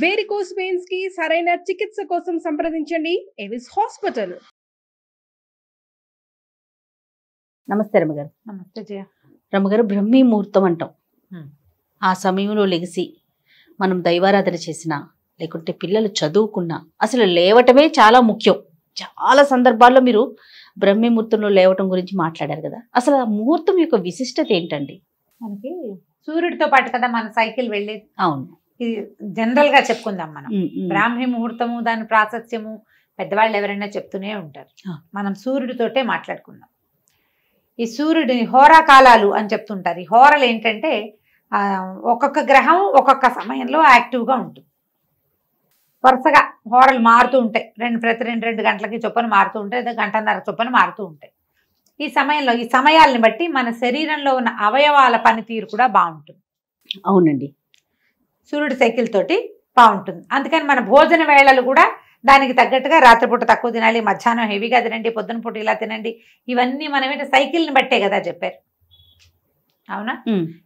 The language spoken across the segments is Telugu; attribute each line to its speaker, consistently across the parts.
Speaker 1: వేరికోస్ వెయిన్స్ కి సరైన చికిత్స కోసం సంప్రదించండి ఎవిస్ హాస్పిటల్.
Speaker 2: నమస్తే రమ్మగారు.
Speaker 3: నమస్తే జయ.
Speaker 2: రమ్మగారు, బ్రహ్మీ ముహూర్తం అంటాం. ఆ సమయంలో లెగిసి మనం దైవారాధన చేసినా లేకుంటే పిల్లలు చదువుకున్నా అసలు లేవటమే చాలా ముఖ్యం. చాలా సందర్భాల్లో మీరు బ్రహ్మీ ముహూర్తంలో లేవటం గురించి మాట్లాడారు కదా. అసలు ఆ ముహూర్తం యొక్క విశిష్టత ఏంటండి?
Speaker 3: మనకి సూర్యుడితో పాటు కదా మన సైకిల్ వెళ్ళేది.
Speaker 2: అవును,
Speaker 3: ఇది జనరల్ గా చెప్పుకుందాం మనం. బ్రాహ్మీ ముహూర్తము, దాని ప్రాశస్త్యము పెద్దవాళ్ళు ఎవరైనా చెప్తూనే ఉంటారు. మనం సూర్యుడితోటే మాట్లాడుకుందాం. ఈ సూర్యుడిని హోరా కాలాలు అని చెప్తుంటారు. ఈ హోరలు ఏంటంటే ఒక్కొక్క గ్రహం ఒక్కొక్క సమయంలో యాక్టివ్గా ఉంటుంది. వరుసగా హోరలు మారుతూ ఉంటాయి. ప్రతి రెండు గంటలకి చొప్పున మారుతూ ఉంటాయి, లేదా గంటన్నర చొప్పున మారుతూ ఉంటాయి. ఈ సమయంలో ఈ సమయాల్ని బట్టి మన శరీరంలో ఉన్న అవయవాల పనితీరు కూడా బాగుంటుంది.
Speaker 2: అవునండి,
Speaker 3: సూర్యుడి సైకిల్ తోటి బాగుంటుంది. అందుకని మన భోజన వేళలు కూడా దానికి తగ్గట్టుగా రాత్రిపూట తక్కువ తినాలి, మధ్యాహ్నం హెవీగా తినండి, పొద్దున పూట ఇలా తినండి. ఇవన్నీ మనం సైకిల్ని బట్టే కదా చెప్పారు. అవునా?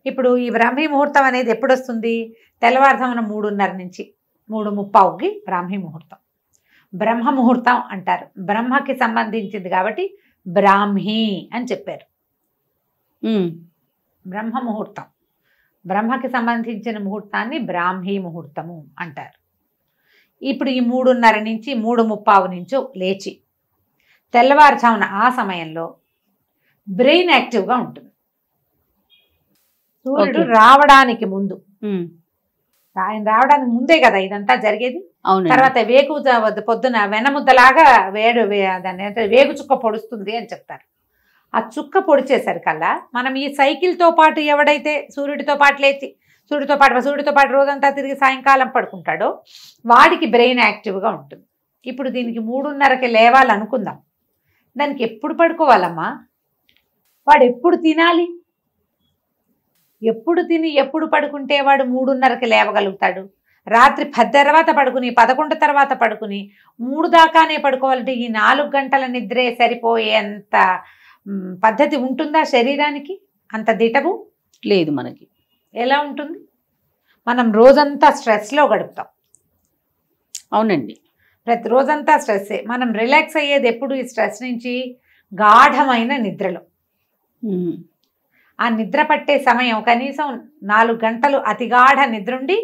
Speaker 3: ఇప్పుడు ఈ బ్రాహ్మీ ముహూర్తం అనేది ఎప్పుడు వస్తుంది? తెల్లవారుజామున 3:30 నుంచి 3:30కి బ్రాహ్మీ ముహూర్తం. బ్రహ్మ ముహూర్తం అంటారు. బ్రహ్మకి సంబంధించింది కాబట్టి బ్రాహ్మీ అని చెప్పారు. బ్రహ్మ ముహూర్తం, బ్రహ్మకి సంబంధించిన ముహూర్తాన్ని బ్రాహ్మీ ముహూర్తము అంటారు. ఇప్పుడు ఈ 3:30 నుంచి 3:30 నుంచో లేచి తెల్లవారుజామున ఆ సమయంలో బ్రెయిన్ యాక్టివ్గా ఉంటుంది. సూర్యుడు రావడానికి ముందు, ఆయన రావడానికి ముందే కదా ఇదంతా జరిగేది. తర్వాత వేగు పొద్దున వెనముద్దలాగా దాన్ని వేగు చుక్క పొడుస్తుంది అని చెప్తారు. ఆ చుక్క పొడిచేసరికల్లా మనం ఈ సైకిల్తో పాటు ఎవడైతే సూర్యుడితో పాటు లేచి సూర్యుడితో పాటు రోజంతా తిరిగి సాయంకాలం పడుకుంటాడో వాడికి బ్రెయిన్ యాక్టివ్గా ఉంటుంది. ఇప్పుడు దీనికి 3:30కి లేవాలనుకుందాం. దానికి ఎప్పుడు పడుకోవాలమ్మా? వాడు ఎప్పుడు తినాలి? ఎప్పుడు తిని ఎప్పుడు పడుకుంటే వాడు 3:30కి లేవగలుగుతాడు? రాత్రి 10 తర్వాత పడుకుని 11 తర్వాత పడుకుని 3 దాకానే పడుకోవాలంటే ఈ 4 గంటల నిద్రే సరిపోయేంత పద్ధతి ఉంటుందా శరీరానికి? అంత దిటవు
Speaker 2: లేదు మనకి.
Speaker 3: ఎలా ఉంటుంది? మనం రోజంతా స్ట్రెస్లో గడుపుతాం.
Speaker 2: అవునండి,
Speaker 3: ప్రతిరోజంతా స్ట్రెస్సే. మనం రిలాక్స్ అయ్యేది ఎప్పుడు? ఈ స్ట్రెస్ నుంచి గాఢమైన నిద్రలో. ఆ నిద్ర పట్టే సమయం కనీసం 4 గంటలు అతిగాఢ నిద్రుండి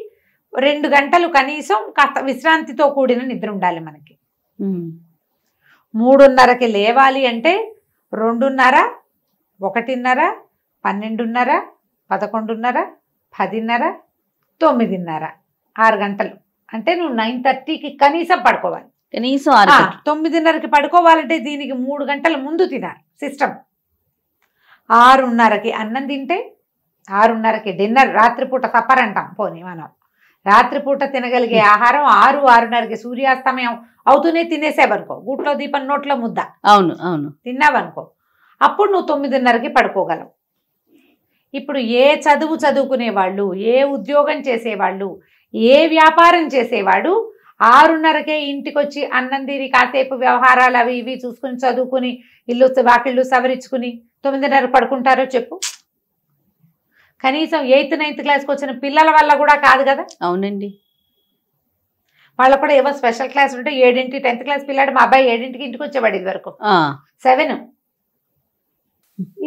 Speaker 3: 2 గంటలు కనీసం కాస్త విశ్రాంతితో కూడిన నిద్ర ఉండాలి మనకి. 3:30కి లేవాలి అంటే 2:30, 1:30, 12:30, 11:30, 10:30, 9:30, 6 గంటలు. అంటే నువ్వు 9:30కి కనీసం పడుకోవాలి.
Speaker 2: కనీసం
Speaker 3: 9:30కి పడుకోవాలంటే దీనికి 3 గంటల ముందు తినాలి సిస్టమ్. 6:30కి అన్నం తింటే 6:30కి డిన్నర్, రాత్రిపూట సప్పర్ అంటాం. పోనీ మనం రాత్రిపూట తినగలిగే ఆహారం 6-6:30కి సూర్యాస్తమయం అవుతూనే తినేసేవనుకో, గూట్లో దీపం నోట్లో ముద్ద.
Speaker 2: అవును
Speaker 3: తిన్నావనుకో, అప్పుడు నువ్వు 9:30కి పడుకోగలవు. ఇప్పుడు ఏ చదువు చదువుకునేవాళ్ళు, ఏ ఉద్యోగం చేసేవాళ్ళు, ఏ వ్యాపారం చేసేవాడు 6:30కే ఇంటికి వచ్చి అన్నం తిని కాసేపు వ్యవహారాలు అవి ఇవి చూసుకుని చదువుకుని ఇల్లు వాకిళ్ళు సవరించుకుని 9:30 పడుకుంటారో చెప్పు? కనీసం 8th 9th క్లాస్కి వచ్చిన పిల్లల వల్ల కూడా కాదు కదా.
Speaker 2: అవునండి,
Speaker 3: వాళ్ళకు కూడా ఏవో స్పెషల్ క్లాస్ ఉంటే 7ంటి 10th క్లాస్ పిల్లాడు, మా అబ్బాయి 7ంటికి ఇంటికి వచ్చేవాడు. ఇది వరకు 7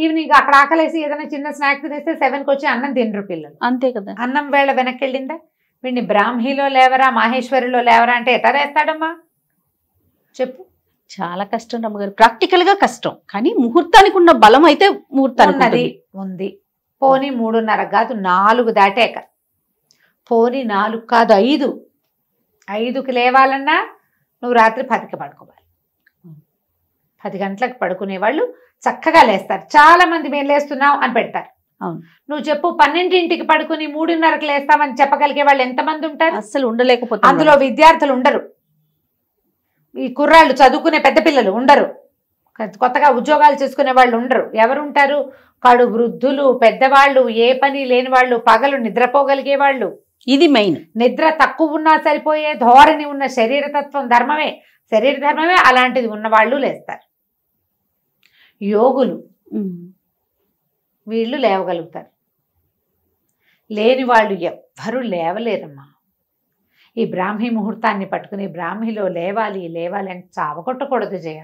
Speaker 3: ఈవినింగ్ అక్కడ ఆకలేసి ఏదైనా చిన్న స్నాక్ తినేస్తే 7కి వచ్చి అన్నం తినరు పిల్లలు.
Speaker 2: అంతే కదా.
Speaker 3: అన్నం వేళ వెనక్కి వెళ్ళిందా? వీడిని బ్రాహ్మీలో లేవరా, మాహేశ్వరిలో లేవరా అంటే ఎట్లా వేస్తాడమ్మా చెప్పు?
Speaker 2: చాలా కష్టం రమ్మగారు, ప్రాక్టికల్ గా కష్టం. కానీ ముహూర్తానికి ఉన్న బలం అయితే ముహూర్తానికి
Speaker 3: ఉంది. పోనీ 3:30 కాదు 4 దాటాక, పోనీ 4 కాదు 5కి లేవాలన్నా నువ్వు రాత్రి 10కి పడుకోవాలి. 10 గంటలకు పడుకునే వాళ్ళు చక్కగా లేస్తారు. చాలా మంది మేము లేస్తున్నాం అని పెడతారు. నువ్వు చెప్పు, 12ంటికి పడుకుని 3:30కి లేస్తామని చెప్పగలిగే వాళ్ళు ఎంతమంది ఉంటారు?
Speaker 2: అసలు ఉండలేకపోతే.
Speaker 3: అందులో విద్యార్థులు ఉండరు, ఈ కుర్రాళ్ళు చదువుకునే పెద్ద పిల్లలు ఉండరు, కొత్తగా ఉద్యోగాలు చేసుకునే వాళ్ళు ఉండరు. ఎవరు ఉంటారు? కడు వృద్ధులు, పెద్దవాళ్ళు, ఏ పని లేని వాళ్ళు, పగలు నిద్రపోగలిగే వాళ్ళు.
Speaker 2: ఇది మెయిన్.
Speaker 3: నిద్ర తక్కువ ఉన్నా సరిపోయే ధోరణి ఉన్న శరీరతత్వం ధర్మమే, శరీర ధర్మమే అలాంటిది ఉన్నవాళ్ళు లేస్తారు. యోగులు వీళ్ళు లేవగలుగుతారు. లేని వాళ్ళు ఎవ్వరూ లేవలేరమ్మా. ఈ బ్రాహ్మీ ముహూర్తాన్ని పట్టుకుని బ్రాహ్మిలో లేవాలి లేవాలి అంటే చావగొట్టకూడదు జయ.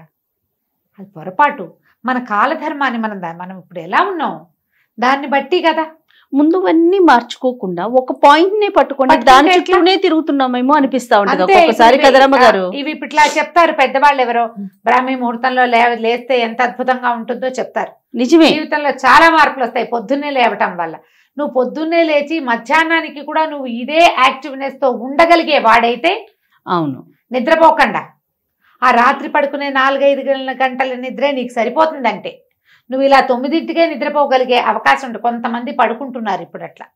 Speaker 3: అది పొరపాటు. మన కాలధర్మాన్ని మనం ఇప్పుడు ఎలా ఉన్నాం దాన్ని బట్టి కదా.
Speaker 2: ముందువన్నీ మార్చుకోకుండా ఒక పాయింట్ నే పట్టుకొని దాని చుట్టూనే తిరుగుతున్నామేమో అనిపిస్తా ఉంటది ఒక్కొక్కసారి కదా రమ్మగారు.
Speaker 3: ఇవి ఇట్లా చెప్తారు పెద్దవాళ్ళు ఎవరో, బ్రాహ్మీ ముహూర్తంలో లేస్తే ఎంత అద్భుతంగా ఉంటుందో చెప్తారు.
Speaker 2: నిజమే,
Speaker 3: జీవితంలో చాలా మార్పులు వస్తాయి పొద్దున్నే లేవటం వల్ల. నువ్వు పొద్దున్నే లేచి మధ్యాహ్నానికి కూడా నువ్వు ఇదే యాక్టివ్నెస్ తో ఉండగలిగే వాడైతే,
Speaker 2: అవును,
Speaker 3: నిద్రపోకుండా ఆ రాత్రి పడుకునే 4-5 గంటల నిద్రే నీకు సరిపోతుందంటే నువ్వు ఇలా 9ంటికే నిద్రపోగలిగే అవకాశం ఉంటుంది. కొంతమంది పడుకుంటున్నారు ఇప్పుడు అట్లా.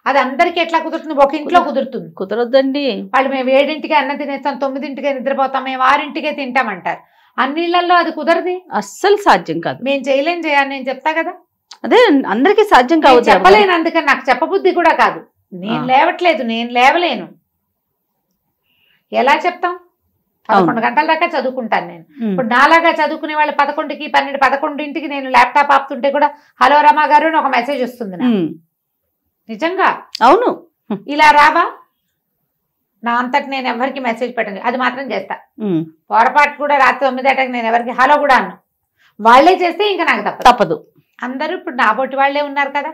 Speaker 3: అది అందరికీ ఎట్లా కుదురుతుంది? ఒక ఇంట్లో కుదురుతుంది,
Speaker 2: కుదరొద్దండి.
Speaker 3: వాళ్ళు మేము 7ంటికే అన్నం తినేస్తాం, 9ంటికే నిద్రపోతాం, మేము 6ంటికే తింటామంటారు. అన్నిళ్లలో అది కుదరది,
Speaker 2: అస్సలు సాధ్యం కాదు.
Speaker 3: మేము చేయలేం చేయాలి, నేను చెప్తా కదా.
Speaker 2: అదే అందరికీ సాధ్యం కావచ్చు,
Speaker 3: చెప్పలేను. అందుకని నాకు చెప్పబుద్ధి కూడా కాదు. నేను లేవట్లేదు, నేను లేవలేను, ఎలా చెప్తాం? 11 గంటల దాకా చదువుకుంటాను నేను. ఇప్పుడు నాలాగా చదువుకునే వాళ్ళు 11కి 11ంటికి నేను ల్యాప్టాప్ ఆపుతుంటే కూడా హలో రమా గారు అని ఒక మెసేజ్ వస్తుంది నాకు. నిజంగా
Speaker 2: అవును,
Speaker 3: ఇలా రావా? నా అంతటి నేను ఎవరికి మెసేజ్ పెట్టండి, అది మాత్రం చేస్తా. పొరపాటు కూడా రాత్రి 9 గంటలకు నేను ఎవరికి హలో కూడా అన్నా. వాళ్లే చేస్తే ఇంకా నాకు తప్పదు. అందరూ ఇప్పుడు నా బొట్టి వాళ్లే ఉన్నారు కదా.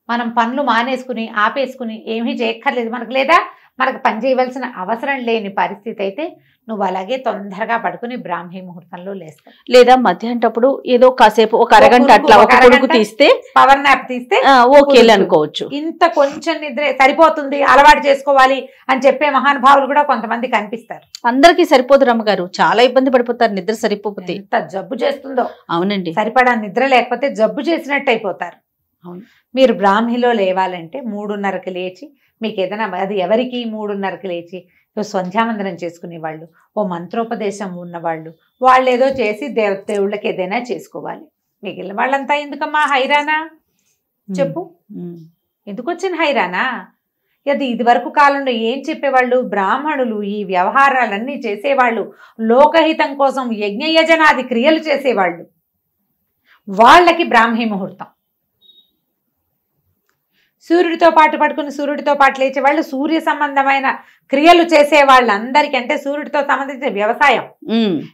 Speaker 3: మనం పనులు మానేసుకుని ఆపేసుకుని ఏమీ చేయక్కర్లేదు మనకు. లేదా మనకు పని చేయవలసిన అవసరం లేని పరిస్థితి అయితే నువ్వు అలాగే తొందరగా పడుకుని బ్రాహ్మీ ముహూర్తంలో లేస్తావు.
Speaker 2: లేదా మధ్యాహ్నప్పుడు ఏదో కాసేపు ఒక అరగంట అట్లా ఒక కొడుకు తీస్తే,
Speaker 3: పవర్ నాప్ తీస్తే
Speaker 2: ఓకే అనుకోవచ్చు.
Speaker 3: ఇంత కొంచెం నిద్ర సరిపోతుంది, అలవాటు చేసుకోవాలి అని చెప్పే మహానుభావులు కూడా కొంతమంది కనిపిస్తారు.
Speaker 2: అందరికీ సరిపోదు రమ్మగారు, చాలా ఇబ్బంది పడిపోతారు నిద్ర సరిపోతే.
Speaker 3: ఎంత జబ్బు చేస్తుందో.
Speaker 2: అవునండి,
Speaker 3: సరిపడా నిద్ర లేకపోతే జబ్బు చేసినట్టు అయిపోతారు.
Speaker 2: అవును.
Speaker 3: మీరు బ్రాహ్మీలో లేవాలంటే 3:30కి లేచి, మీకు ఏదైనా అది ఎవరికి 3:30కి లేచి సంధ్యావందనం చేసుకునే వాళ్ళు, ఓ మంత్రోపదేశం ఉన్నవాళ్ళు, వాళ్ళు ఏదో చేసి దేవుళ్ళకి ఏదైనా చేసుకోవాలి. మిగిలిన వాళ్ళంతా ఎందుకమ్మా హైరానా చెప్పు? ఎందుకు వచ్చిన హైరానా? అది ఇదివరకు కాలంలో ఏం చెప్పేవాళ్ళు? బ్రాహ్మణులు ఈ వ్యవహారాలన్నీ చేసేవాళ్ళు, లోకహితం కోసం యజ్ఞయజనాది క్రియలు చేసేవాళ్ళు. వాళ్ళకి బ్రాహ్మీ ముహూర్తం. సూర్యుడితో పాటు పడుకుని సూర్యుడితో పాటు లేచేవాళ్ళు, సూర్య సంబంధమైన క్రియలు చేసే వాళ్ళందరికీ, అంటే సూర్యుడితో సంబంధించిన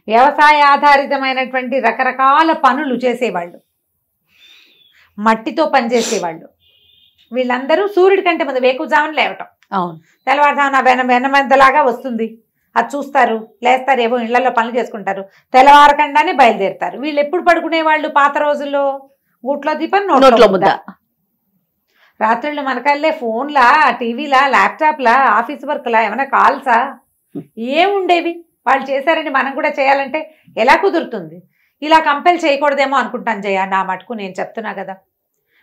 Speaker 3: వ్యవసాయ ఆధారితమైనటువంటి రకరకాల పనులు చేసేవాళ్ళు, మట్టితో పనిచేసేవాళ్ళు, వీళ్ళందరూ సూర్యుడి కంటే ముందు వేకువజామున లేవటం. తెల్లవారుజామున వెనమంతలాగా వస్తుంది, అది చూస్తారు, లేస్తారు, ఏవో ఇళ్లలో పనులు చేసుకుంటారు, తెల్లవారకుండానే బయలుదేరుతారు. వీళ్ళు ఎప్పుడు పడుకునేవాళ్ళు పాత రోజుల్లో? గూట్లో దీపం నోట్లో ముద్ద. రాత్రుళ్ళు మనకల్లే ఫోన్లా, టీవీలా, ల్యాప్టాప్లా, ఆఫీస్ వర్క్లా, ఏమైనా కాల్సా ఏముండేవి? వాళ్ళు చేశారని మనం కూడా చేయాలంటే ఎలా కుదురుతుంది? ఇలా కంపెల్ చేయకూడదేమో అనుకుంటాను జయ. నా మటుకు నేను చెప్తున్నా కదా,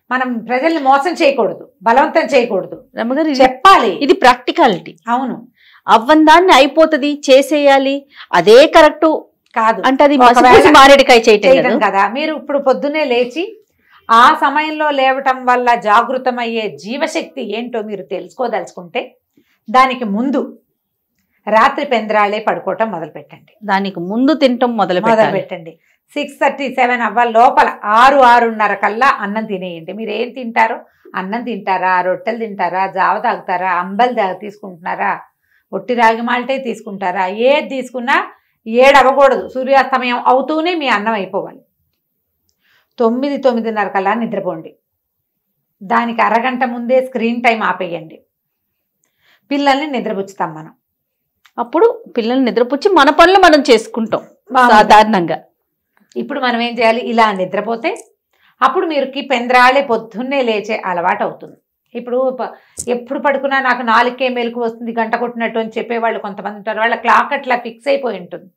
Speaker 3: మనం ప్రజల్ని మోసం చేయకూడదు, బలవంతం చేయకూడదు, చెప్పాలి.
Speaker 2: ఇది ప్రాక్టికాలిటీ.
Speaker 3: అవును,
Speaker 2: అవ్వందాన్ని అయిపోతుంది, చేసేయాలి, అదే కరెక్ట్
Speaker 3: కాదు
Speaker 2: అంటే అది మారేడికాయ చేయటం
Speaker 3: కదా. మీరు ఇప్పుడు పొద్దున్నే లేచి ఆ సమయంలో లేవటం వల్ల జాగృతమయ్యే జీవశక్తి ఏంటో మీరు తెలుసుకోదలుచుకుంటే దానికి ముందు రాత్రి పెందరాళే పడుకోవటం మొదలు పెట్టండి.
Speaker 2: దానికి ముందు తినటం మొదలు పెట్టండి.
Speaker 3: 6:30-7 అవ్వాలి లోపల 6-6:30 కల్లా అన్నం తినేయండి. మీరు ఏం తింటారో, అన్నం తింటారా, రొట్టెలు తింటారా, జావ తాగుతారా, అంబలి తీసుకుంటున్నారా, ఒట్టి రాగి మాల్టే తీసుకుంటారా, ఏది తీసుకున్నా 7 అవ్వకూడదు. సూర్యాస్తమయం అవుతూనే మీ అన్నం అయిపోవాలి. 9-9:30 కల్లా నిద్రపోండి. దానికి అరగంట ముందే స్క్రీన్ టైం ఆపేయండి. పిల్లల్ని నిద్రపుచ్చుతాం మనం.
Speaker 2: అప్పుడు పిల్లల్ని నిద్రపుచ్చి మన పనులు మనం చేసుకుంటాం సాధారణంగా.
Speaker 3: ఇప్పుడు మనం ఏం చేయాలి? ఇలా నిద్రపోతే అప్పుడు మీరుకి పెందరాళే పొద్దున్నే లేచే అలవాటు అవుతుంది. ఇప్పుడు ఎప్పుడు పడుకున్నా నాకు 4కే మెలకు వస్తుంది, గంట కొట్టినట్టు అని చెప్పేవాళ్ళు కొంతమంది ఉంటారు. వాళ్ళ క్లాక్ అట్లా ఫిక్స్ అయిపోయి ఉంటుంది.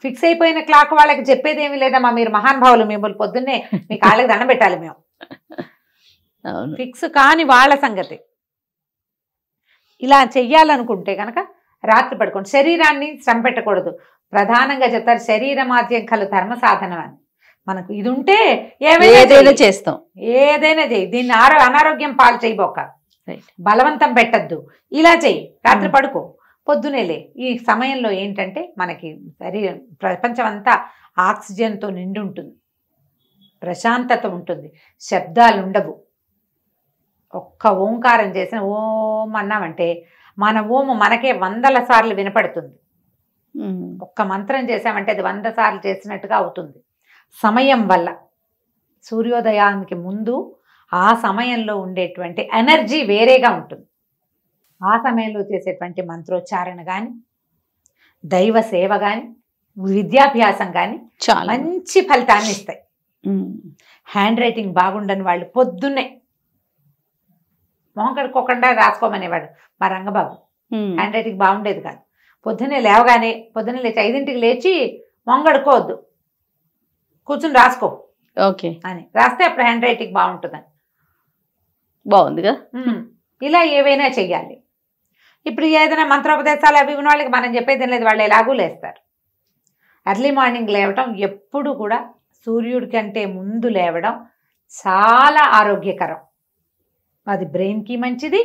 Speaker 3: ఫిక్స్ అయిపోయిన క్లాక్ వాళ్ళకి చెప్పేది ఏమీ లేదమ్మా, మీరు మహానుభావులు, మిమ్మల్ని పొద్దున్నే మీ కాళ్ళకి దండం పెట్టాలి మేము. ఫిక్స్ కాని వాళ్ళ సంగతి. ఇలా చెయ్యాలనుకుంటే కనుక రాత్రి పడుకోండి. శరీరాన్ని శ్రమ పెట్టకూడదు. ప్రధానంగా చెప్తారు శరీరమాద్యం కలు ధర్మ సాధనం అని. మనకు ఇది ఉంటే ఏదైనా చేస్తాం, ఏదైనా చెయ్యి. దీన్ని అనారోగ్యం పాలు చేయబోక, బలవంతం పెట్టద్దు. ఇలా చెయ్యి, రాత్రి పడుకో, పొద్దునేలే. ఈ సమయంలో ఏంటంటే మనకి ప్రపంచం అంతా ఆక్సిజన్తో నిండి ఉంటుంది, ప్రశాంతత ఉంటుంది, శబ్దాలు ఉండవు. ఒక్క ఓంకారం చేసిన ఓం అన్నామంటే మన ఓము మనకే 100 సార్లు వినపడుతుంది. ఒక్క మంత్రం చేసామంటే అది 100 సార్లు చేసినట్టుగా అవుతుంది. సమయం వల్ల సూర్యోదయానికి ముందు ఆ సమయంలో ఉండేటువంటి ఎనర్జీ వేరేగా ఉంటుంది. ఆ సమయంలో చేసేటువంటి మంత్రోచ్చారణ కానీ, దైవ సేవ కానీ, విద్యాభ్యాసం కానీ చాలా మంచి ఫలితాన్ని ఇస్తాయి. హ్యాండ్ రైటింగ్ బాగుండని వాళ్ళు పొద్దున్నే మొహం కడుక్కోకుండా రాసుకోమనేవాడు మా రంగబాబు. హ్యాండ్ రైటింగ్ బాగుండేది కాదు. పొద్దున్నే లేవగానే పొద్దున్నే లేచి 5ంటికి లేచి మొహం కడుక్కోవద్దు, కూర్చుని రాసుకో
Speaker 2: ఓకే
Speaker 3: అని రాస్తే అప్పుడు హ్యాండ్ రైటింగ్ బాగుంటుందని.
Speaker 2: బాగుందిగా.
Speaker 3: ఇలా ఏవైనా చెయ్యాలి. ఇప్పుడు ఏదైనా మంత్రోపదేశాలు అవి ఉన్న వాళ్ళకి మనం చెప్పేది లేదు, వాళ్ళు ఎలాగూ లేస్తారు. ఎర్లీ మార్నింగ్ లేవటం ఎప్పుడు కూడా సూర్యుడి కంటే ముందు లేవడం చాలా ఆరోగ్యకరం. అది బ్రెయిన్కి మంచిది,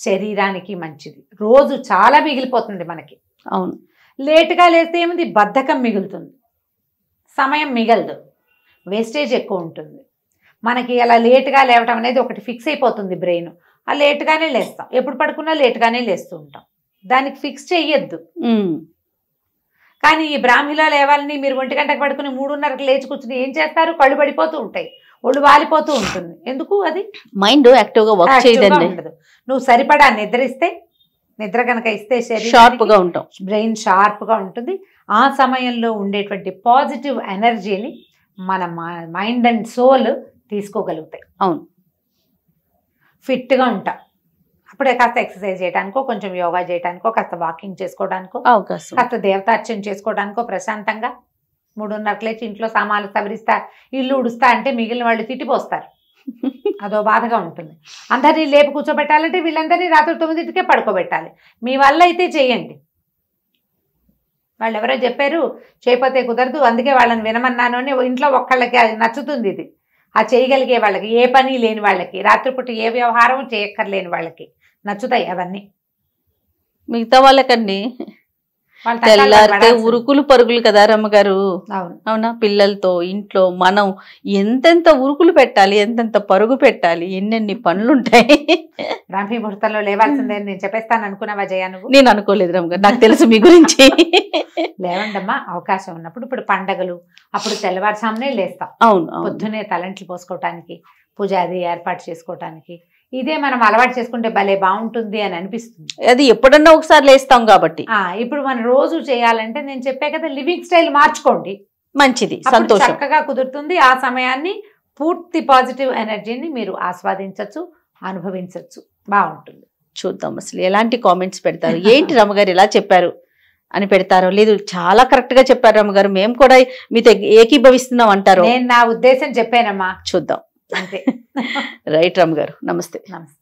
Speaker 3: శరీరానికి మంచిది. రోజు చాలా మిగిలిపోతుంది మనకి.
Speaker 2: అవును.
Speaker 3: లేటుగా లేస్తే ఏముంది, బద్ధకం మిగులుతుంది, సమయం మిగలదు, వేస్టేజ్ ఎక్కువ ఉంటుంది. మనకి అలా లేటుగా లేవటం అనేది ఒకటి ఫిక్స్ అయిపోతుంది బ్రెయిన్. ఆ లేటుగానే లేస్తాం, ఎప్పుడు పడుకున్నా లేటుగానే లేస్తూ ఉంటాం. దానికి ఫిక్స్ చెయ్యొద్దు. కానీ ఈ బ్రాహ్మిలో లేవాలని మీరు 1 గంటకు పడుకుని 3:30కి లేచి కూర్చుని ఏం చేస్తారు, కళ్ళు పడిపోతూ ఉంటాయి, ఒళ్ళు వాలిపోతూ ఉంటుంది. ఎందుకు? అది
Speaker 2: మైండ్ యాక్టివ్గా వర్క్ చేయదండి.
Speaker 3: ఉండదు. నువ్వు సరిపడా నిద్రిస్తే, నిద్ర కనుక ఇస్తే
Speaker 2: షార్ప్గా ఉంటాం,
Speaker 3: బ్రెయిన్ షార్ప్గా ఉంటుంది. ఆ సమయంలో ఉండేటువంటి పాజిటివ్ ఎనర్జీని మన మైండ్ అండ్ సోల్ తీసుకోగలుగుతాయి.
Speaker 2: అవును.
Speaker 3: ఫిట్గా ఉంటాం. అప్పుడే కాస్త ఎక్సర్సైజ్ చేయడానికో, కొంచెం యోగా చేయడానికో, కాస్త వాకింగ్ చేసుకోవడానికో,
Speaker 2: అవకాశం,
Speaker 3: కాస్త దేవతార్చన చేసుకోవడానికో ప్రశాంతంగా 3:30కి లేచి ఇంట్లో సామాన్లు సవరిస్తా, ఇల్లు ఉడుస్తా అంటే మిగిలిన వాళ్ళు తిట్టిపోస్తారు. అదో బాధగా ఉంటుంది. అందరినీ లేపు కూర్చోబెట్టాలంటే వీళ్ళందరినీ రాత్రి 9కే పడుకోబెట్టాలి. మీ వల్ల అయితే చేయండి. వాళ్ళు ఎవరో చెప్పారు చేయకపోతే కుదరదు, అందుకే వాళ్ళని వినమన్నాను అని. ఇంట్లో ఒక్కళ్ళకి అది నచ్చుతుంది. ఇది ఆ చేయగలిగే వాళ్ళకి, ఏ పని లేని వాళ్ళకి, రాత్రిపూట ఏ వ్యవహారం చేయక్కర్లేని వాళ్ళకి నచ్చుతాయి అవన్నీ.
Speaker 2: మిగతా వాళ్ళకండి తెల్లారితే ఉరుకులు పరుగులు కదా రమ్మగారు. అవునా? పిల్లలతో ఇంట్లో మనం ఎంతెంత ఉరుకులు పెట్టాలి, ఎంతెంత పరుగు పెట్టాలి, ఎన్నెన్ని పనులుంటాయి.
Speaker 3: బ్రాహ్మీ ముహూర్తంలో లేవాల్సిందే నేను చెప్పేస్తాను అనుకున్నావా జయ? నువ్వు?
Speaker 2: నేను అనుకోలేదు రమ్మగారు, నాకు తెలుసు మీ గురించి.
Speaker 3: లేవండమ్మా, అవకాశం ఉన్నప్పుడు. ఇప్పుడు పండగలు అప్పుడు తెల్లవారుసామునే లేస్తాం.
Speaker 2: అవును.
Speaker 3: పొద్దునే తలంట్లు పోసుకోవటానికి, పూజ అది ఏర్పాటు చేసుకోవటానికి. ఇదే మనం అలవాటు చేసుకుంటే భలే బాగుంటుంది అని అనిపిస్తుంది.
Speaker 2: అది ఎప్పుడన్నా ఒకసారి లేస్తాం కాబట్టి.
Speaker 3: ఇప్పుడు మనం రోజు చేయాలంటే నేను చెప్పే కదా, లివింగ్ స్టైల్ మార్చుకోండి,
Speaker 2: మంచిది, సంతోషం,
Speaker 3: చక్కగా కుదురుతుంది. ఆ సమయాన్ని పూర్తి పాజిటివ్ ఎనర్జీని మీరు ఆస్వాదించవచ్చు, అనుభవించవచ్చు, బాగుంటుంది.
Speaker 2: చూద్దాం అసలు ఎలాంటి కామెంట్స్ పెడతారు. ఏంటి రమ్మగారు ఇలా చెప్పారు అని పెడతారో, లేదు చాలా కరెక్ట్ గా చెప్పారు రమ్మగారు, మేము కూడా మీతో ఏకీభవిస్తున్నాం అంటారు.
Speaker 3: నేను నా ఉద్దేశం చెప్పానమ్మా,
Speaker 2: చూద్దాం.
Speaker 3: అంతే.
Speaker 2: రైట్ రమ్మగారు, నమస్తే.
Speaker 3: నమస్తే.